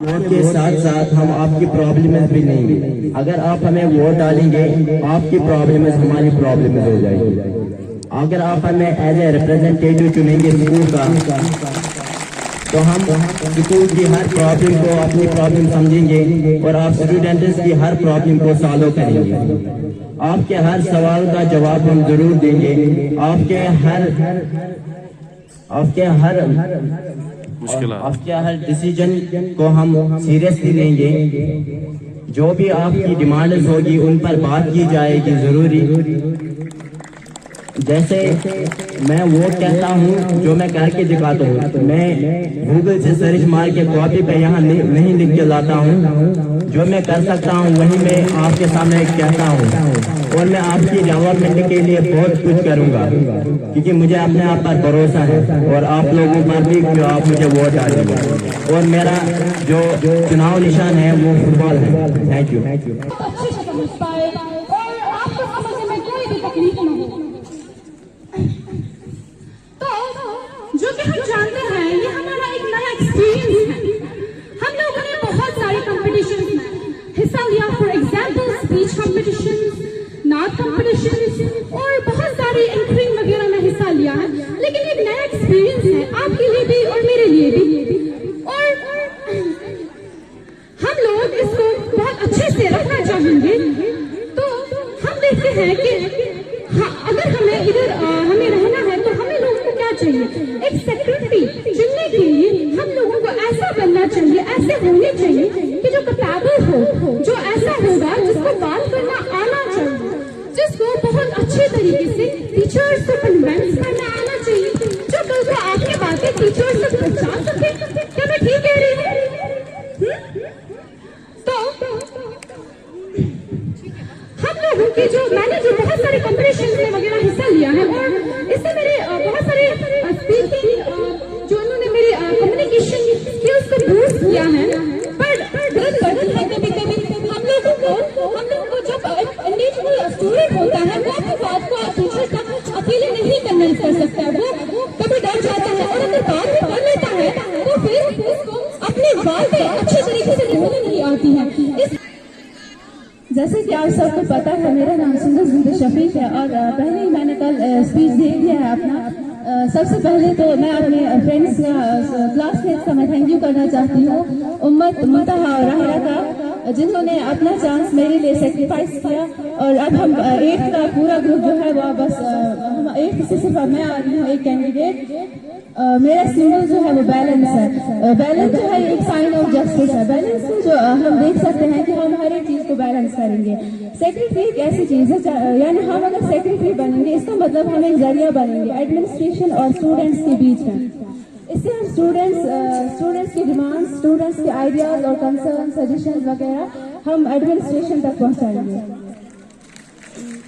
Vote کے ساتھ ساتھ ہم آپ کی پرابلمز بھی نہیں گے. اگر آپ ہمیں ووٹ ڈالیں گے آپ کی پرابلمز ہماری پرابلمز ہو جائے گی. اگر آپ ہمیں ایز اے ریپرزینٹیٹو چنیں گے اسکول کا تو ہم اسکول کی ہر پرابلم کو اپنی پرابلم سمجھیں گے اور آپ اسٹوڈنٹس کی ہر پرابلم کو سالو کریں گے. آپ کے ہر سوال کا جواب ہم ضرور دیں گے. آپ کے ہر ڈیسیجن کو ہم سیریسلی لیں گے. جو بھی آپ کی ڈیمانڈز ہوگی ان پر بات کی جائے گی ضروری. جیسے میں وہ کہتا ہوں جو میں کر کے دکھاتا ہوں. میں گوگل سے سرچ مار کے کاپی پہ یہاں نہیں لکھ کے لاتا ہوں. جو میں کر سکتا ہوں وہی میں آپ کے سامنے کہتا ہوں اور میں آپ کی ڈیولپمنٹ کے لیے بہت کچھ کروں گا کیونکہ مجھے اپنے آپ پر بھروسہ ہے اور آپ لوگوں پر بھی جو آپ مجھے ووٹ ڈالیں گے. اور میرا جو چناؤ نشان ہے وہ فٹ بال ہے. Thank you. جو کہ ہم جانتے ہیں یہ ہمارا ایک نیا ایکسپیرینس ہے. ہم لوگوں نے بہت سارے کمپٹیشن میں حصہ لیا. فار ایگزامپل اسپیچ کمپٹیشن, نعت کمپٹیشن اور بہت ساری اینکرنگ وغیرہ میں حصہ لیا ہے. لیکن ایک نیا ایکسپیرینس ہے آپ کے لیے بھی اور میرے لیے بھی. اور ہم لوگ اس کو بہت اچھے سے رکھنا چاہیں گے. تو ہم دیکھتے ہیں کہ اگر ہمیں رہنا ہے تو ہمیں لوگوں کو کیا چاہیے. ایک سیکرٹری چننے کے لیے ہم لوگوں کو ایسا بننا چاہیے, ایسے ہونے چاہیے کہ جو کیپیبل ہو, جو ایسا ہوگا جس کو بات کرنا آنا چاہیے, جس کو بہت اچھے طریقے سے ٹیچرز کو کنوینس کرنا آنا چاہیے, جو کل کو آپ کی باتیں ٹیچرز تک پہنچا سکے. کیا میں ٹھیک کہہ رہی ہوں؟ تو ہم لوگوں کی میں نے جو بہت سارے کمپٹیشن میں وغیرہ حصہ لیا ہے اور اس سے میرے بہت سارے اسپیکنگ جو انہوں نے میری کمیونیکیشن اسکلز کو بوسٹ کیا ہے. پر غلط ہے کبھی کبھی ہم لوگوں کو جب انڈیویجول اسٹوڈنٹ ہوتا ہے وہ اپنی بات کو ٹیچر تک اکیلے نہیں کنوینس کر سکتا. وہ کبھی ڈر جاتا ہے اور اگر بات بھی کر لیتا ہے تو پھر اس کو اپنی باتیں اچھے طریقے سے بولنے نہیں آتی ہیں. جیسے کہ آپ سب کو پتا ہے میرا نام سندس بنت شفیق ہے اور پہلے ہی میں نے کل اسپیچ دے دیا ہے اپنا. سب سے پہلے تو میں اپنے فرینڈس کا, کلاس میٹس کا میں تھینک یو کرنا چاہتی ہوں. امت منتہا اور راہرہ کا جنہوں نے اپنا چانس میرے لیے سیکریفائس کیا. اور اب ہم 8 کا پورا گروپ جو ہے وہ بس 8 سے صرف میں آ رہی ہوں ایک کینڈیڈیٹ. میرا سمبل جو ہے وہ بیلنس ہے. بیلنس جو ہے ایک سائن آف جسٹس ہے. بیلنس سے جو ہم دیکھ سکتے ہیں کہ ہم ہر ایک چیز کو بیلنس کریں گے. سیکریٹری ایک ایسی چیز ہے یعنی ہم اگر سیکریٹری بنیں گے اس کا مطلب ہم ایک ذریعہ بنیں گے ایڈمنسٹریشن اور اسٹوڈنٹس کے بیچ میں. اس سے ہم اسٹوڈنٹس کی ڈیمانڈ, اسٹوڈنٹس کے آئیڈیاز اور کنسرن, سجیشن وغیرہ ہم ایڈمنسٹریشن تک پہنچائیں گے.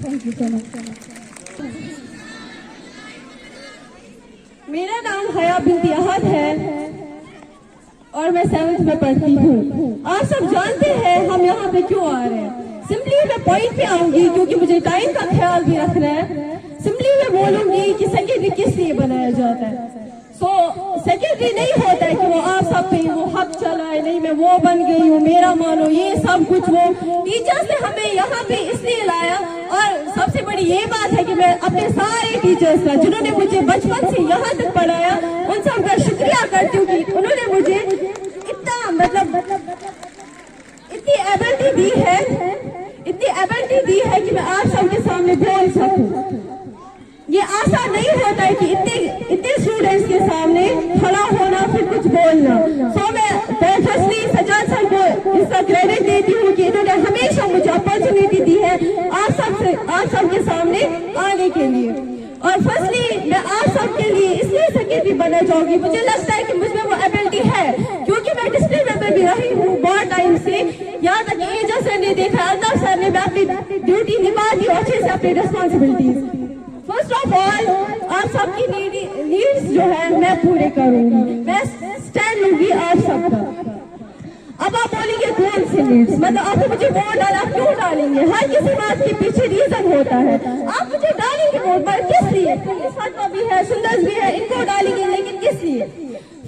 تھینک یو سو مچ. میرا نام حیا بنت احد ہے اور میں 7th میں پڑھتی ہوں. آپ سب جانتے ہیں ہم یہاں پہ کیوں آ رہے ہیں. سمپلی میں پوائنٹ پہ آؤں گی کیونکہ مجھے ٹائم کا خیال بھی رکھنا ہے. سمپلی میں بولوں گی کہ سیکرٹری کس لیے بنایا جاتا ہے. سیکرٹری نہیں ہوتا ہے کہ وہ آپ سب پہ وہ حق چلائے, نہیں میں وہ بن گئی ہوں میرا مانو یہ سب کچھ. وہ ٹیچرز نے ہمیں یہاں پہ اس لیے لایا اور سب سے بڑی یہ بات ہے کہ میں اپنے سارے ٹیچرز کا جنہوں نے مجھے بچپن سے یہاں تک پڑھایا ان سب کا شکریہ کرتی ہوں کہ انہوں نے مجھے اتنا اتنی ایبلٹی دی ہے کہ میں آپ سب کے سامنے بول سکوں. یہ آسان نہیں ہوتا ہے کہ اتنے اسٹوڈنٹس کے سامنے کھڑا ہونا پھر کچھ بولنا. میں فرسٹلی سجاد سر کو اس کا کریڈٹ دیتی ہوں کہ انہوں نے ہمیشہ مجھے اپرچونیٹی دی ہے آپ سب کے سامنے آنے کے لیے. اور فرسٹلی میں آپ سب کے لیے اس لیے سیکرٹری بننا چاہوں گی. مجھے لگتا ہے کہ مجھ میں وہ ایبلٹی ہے کیونکہ میں ڈسپلن میں بھی رہی ہوں بہت ٹائم سے. یہاں تک کہ ایجا سر نے دیکھا, اللہ سر نے, میں اپنی ڈیوٹی نبھا دی اچھے سے اپنی ریسپانسبلٹیز. فرسٹ آف آل آپ سب کی نیڈس جو ہے میں پورے کروں گی. میں اسٹینڈ لوں گی آپ سب کا. اب آپ بولیں گے کون سے نیڈس, مطلب آپ نے مجھے ووٹ ڈالا, آپ کیوں ڈالیں گے. ہر کسی بات کے پیچھے ریزن ہوتا ہے. آپ مجھے ڈالیں گے ووٹ پر کس لیے. فاطمہ بھی ہے, سندس بھی ہے, ان کو ڈالیں گے لیکن کس لیے.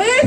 8,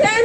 10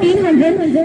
1500,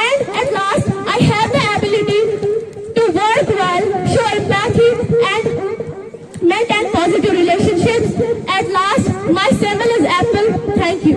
And at last, I have the ability to work well, show empathy, and maintain positive relationships. At last, my symbol is apple. Thank you.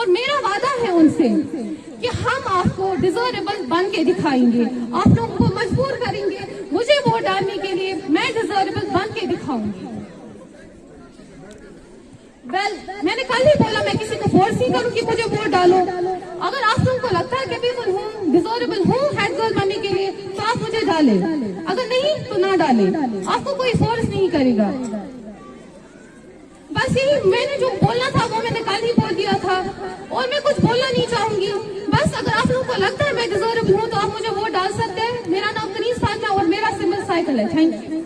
اور میرا وعدہ ہے ان سے کہ ہم آپ کو ڈیزربل بن کے دکھائیں گے, آپ لوگوں کو مجبور کریں گے مجھے ووٹ ڈالنے کے لیے, میں ڈیزربل بن کے دکھاؤں گی. میں نے کل ہی بولا میں کسی کو فورس نہیں کروں کہ مجھے ووٹ ڈالو. اگر آپ لوگوں کو لگتا ہے کہ کیپیبل ہوں, ڈیزربل ہوں ہیڈ گرل بننے کے لیے تو آپ مجھے ڈالیں, اگر نہیں تو نہ ڈالیں, آپ کو کوئی فورس نہیں کرے گا. بس یہی میں نے جو بولنا تھا وہ میں نے کل ہی بول دیا تھا, اور میں کچھ بولنا نہیں چاہوں گی. بس اگر آپ لوگوں کو لگتا ہے میں ڈیزربل ہوں تو آپ مجھے ووٹ ڈال سکتے ہیں. میرا نام کنیز فاطمہ اور میرا سمبل سائیکل ہے. Thank you.